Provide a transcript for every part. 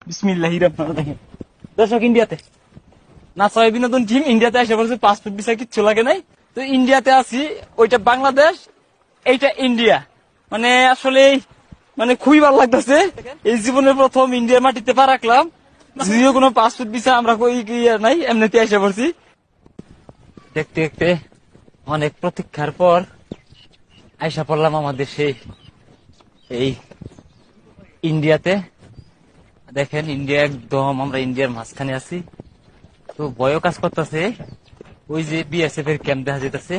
বিসমিল্লাহির রহমানির রহিম। দর্শক, ইন্ডিয়াতে নাসা বিনোদন টিম ইন্ডিয়াতে এসে বলছে পাসপোর্ট ভিসা কিচ্ছু লাগে নাই। তো ইন্ডিয়াতে আছি, ওইটা বাংলাদেশ, এইটা ইন্ডিয়া। মানে আসলে মানে খুবই ভালো লাগতেছে। এই জীবনের প্রথম ইন্ডিয়ার মাটিতে পা রাখলাম, যদিও কোনো পাসপোর্ট ভিসা আমরা কই নাই, এমনিতে এসে পড়ছি। দেখতে দেখতে অনেক প্রতীক্ষার পর আইসা পড়লাম আমাদের সেই এই ইন্ডিয়াতে। দেখেন ইন্ডিয়া একদম, আমরা ইন্ডিয়ার মাঝখানে আছি। তো ভয়ও কাজ করতেছে, ওই যে বিএসএফ এর ক্যাম্প দেখা যেতেছে,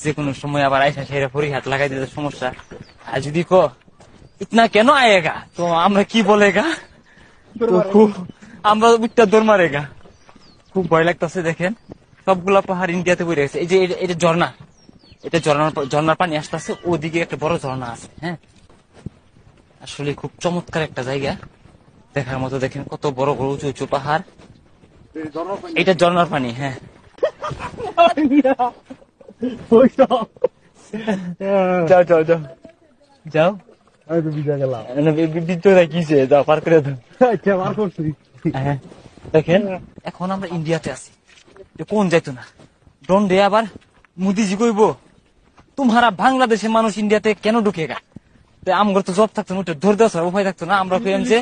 যে কোনো সময় আবার আইসা সেরা পরি হাত লাগাই দিতে সমস্যা। আর যদি ইতনা কেন আয়েগা, তো আমরা কি বলেগা, তো খুব আমরা উঠটা দৌড় মারেগা। খুব ভয় লাগতেছে। দেখেন সবগুলা পাহাড় ইন্ডিয়াতে পড়ে গেছে। এই যে এটা ঝর্ণা, এটা ঝর্ণার পানি আসতেছে, ওদিকে একটা বড় ঝর্ণা আছে। হ্যাঁ, আসলে খুব চমৎকার একটা জায়গা দেখার মতো। দেখেন কত বড় বড় উঁচু উঁচু পাহাড়, এটা ঝর্ণার পানি। হ্যাঁ, যাও যাও যাও যাও, কিসে যাও, পার করে দাও। হ্যাঁ, দেখেন এখন আমরা ইন্ডিয়াতে আছি, কোন যাইতো না ডন্ডে আবার মোদিজি কইব তোমারা বাংলাদেশের মানুষ ইন্ডিয়াতে কেন ঢুকে গা। আমগর তো জব থাকতো না, ধরে দেওয়া উপায় থাকতো না, আমরা কইলাম যে